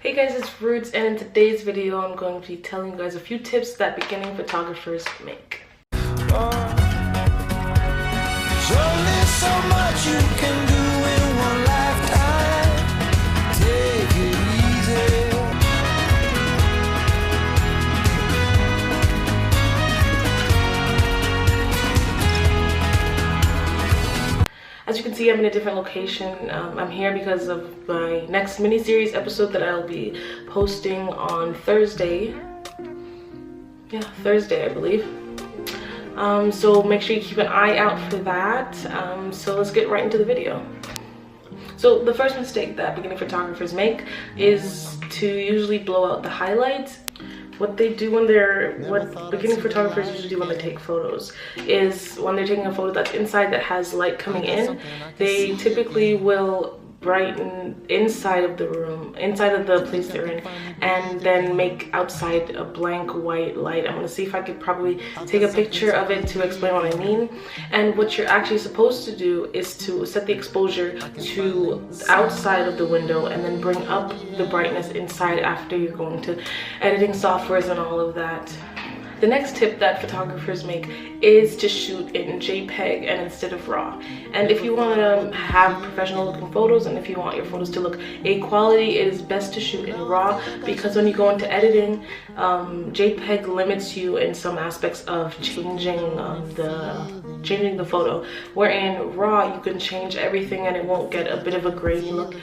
Hey guys, it's Roots, and in today's video I'm going to be telling you guys a few tips that beginning photographers make. There's only so much you can do in one lifetime. Take it easy. As you can see, I'm in a different location. I'm here because of my next mini-series episode that I'll be posting on Thursday. Yeah, Thursday, I believe. So make sure you keep an eye out for that. So let's get right into the video. So the first mistake that beginning photographers make is to usually blow out the highlights. What beginning photographers usually do when they take photos is when they're taking a photo that's inside that has light coming in, they typically will brighten inside of the room, inside of the place they're in, and then make outside a blank white light. I'm going to see if I could probably take a picture of it to explain what I mean. And what you're actually supposed to do is to set the exposure to outside of the window and then bring up the brightness inside after you're going to editing softwares and all of that. The next tip that photographers make is to shoot in JPEG and instead of RAW. And if you want to have professional looking photos and if you want your photos to look A quality, it is best to shoot in RAW, because when you go into editing, JPEG limits you in some aspects of changing the photo, wherein RAW you can change everything and it won't get a bit of a grainy look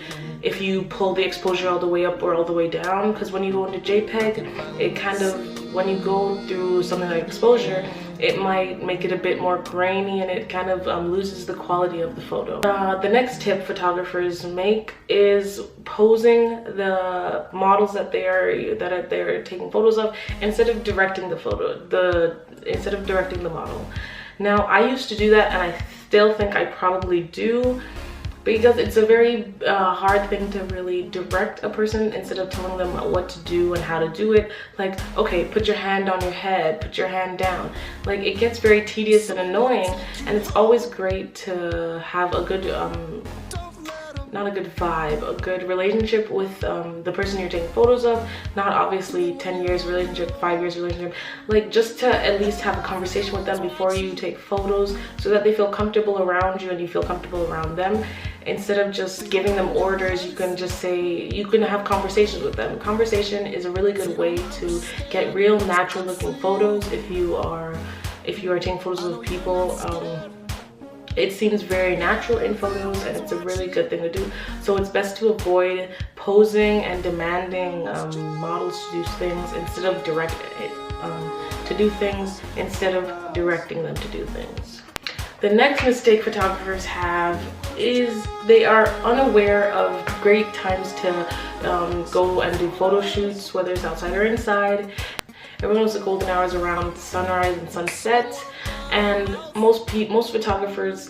if you pull the exposure all the way up or all the way down. Because when you go into JPEG, it kind of, when you go through something like exposure, it might make it a bit more grainy and it kind of loses the quality of the photo. The next tip photographers make is posing the models that they're taking photos of instead of directing the model. Now, I used to do that, and I still think I probably do, because it's a very hard thing to really direct a person instead of telling them what to do and how to do it. Like, okay, put your hand on your head, put your hand down. Like, it gets very tedious and annoying, and it's always great to have a good not a good vibe, a good relationship with the person you're taking photos of. Not obviously 10 years relationship, 5 years relationship, like just to at least have a conversation with them before you take photos so that they feel comfortable around you and you feel comfortable around them. Instead of just giving them orders, you can just say, you can have conversations with them. Conversation is a really good way to get real natural looking photos. If you are taking photos of people, it seems very natural in photos, and it's a really good thing to do. So it's best to avoid posing and demanding models to do things instead of directing them to do things. The next mistake photographers have is they are unaware of great times to go and do photo shoots, whether it's outside or inside. Everyone knows the golden hours around sunrise and sunset, and most beginning photographers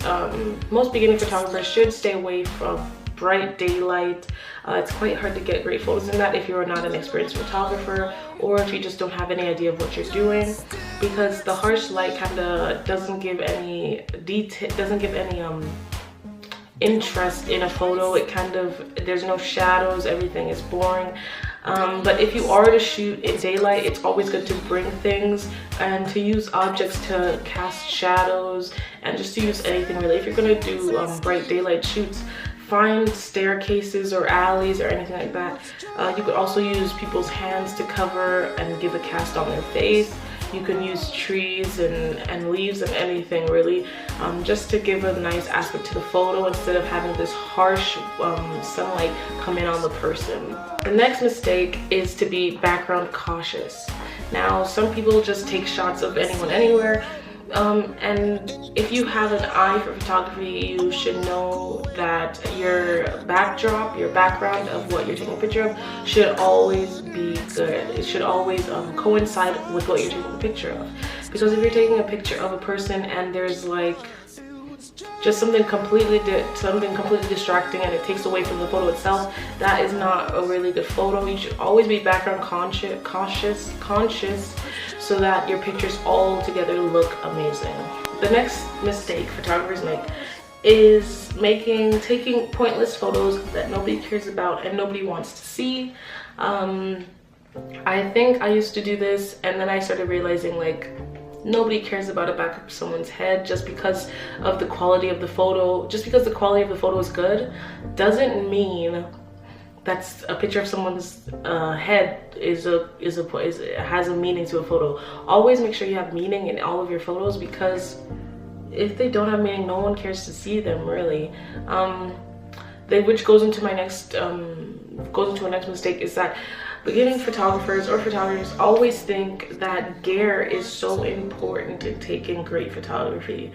should stay away from bright daylight. It's quite hard to get great photos in that if you're not an experienced photographer, or if you just don't have any idea of what you're doing, because the harsh light kind of doesn't give any interest in a photo. It kind of, there's no shadows, everything is boring. But if you are to shoot in daylight, it's always good to bring things and to use objects to cast shadows, and just to use anything really. If you're going to do bright daylight shoots, find staircases or alleys or anything like that. You could also use people's hands to cover and give a cast on their face. You can use trees and leaves and anything really, just to give a nice aspect to the photo instead of having this harsh sunlight come in on the person. The next mistake is to be background cautious. Now, some people just take shots of anyone anywhere, and if you have an eye for photography, you should know that your backdrop, your background of what you're taking a picture of should always be good. It should always coincide with what you're taking a picture of. Because if you're taking a picture of a person and there's like just something completely distracting and it takes away from the photo itself, that is not a really good photo. You should always be background conscious so that your pictures all together look amazing. The next mistake photographers make is taking pointless photos that nobody cares about and nobody wants to see. I think I used to do this, and then I started realizing like nobody cares about a back of someone's head just because of the quality of the photo. Just because the quality of the photo is good doesn't mean that's a picture of someone's head has a meaning to a photo. Always make sure you have meaning in all of your photos, because if they don't have meaning, no one cares to see them, really. Which goes into my next a next mistake, is that beginning photographers or photographers always think that gear is so important to taking great photography.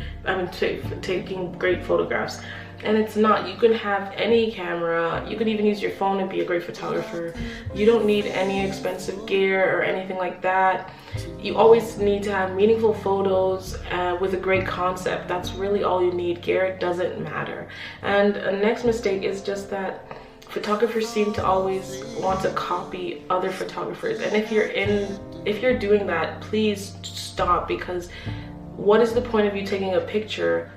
Taking great photographs. And it's not. You can have any camera. You can even use your phone and be a great photographer. You don't need any expensive gear or anything like that. You always need to have meaningful photos with a great concept. That's really all you need. Gear doesn't matter. And a next mistake is just that photographers seem to always want to copy other photographers. And if you're doing that, please stop, because what is the point of you taking a picture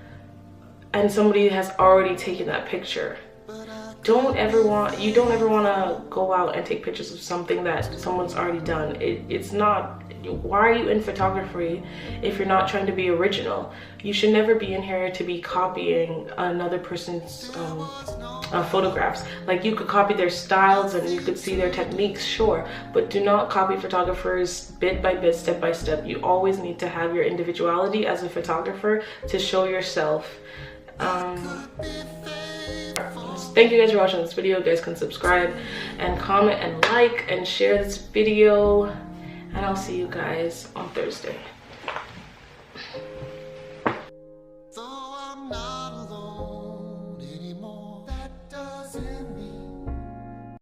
and somebody has already taken that picture? You don't ever want to go out and take pictures of something that someone's already done. It's not. Why are you in photography if you're not trying to be original? You should never be in here to be copying another person's photographs. Like, you could copy their styles and you could see their techniques, sure, but do not copy photographers bit by bit, step by step. You always need to have your individuality as a photographer to show yourself. Thank you guys for watching this video. You guys can subscribe and comment and like and share this video, and I'll see you guys on Thursday.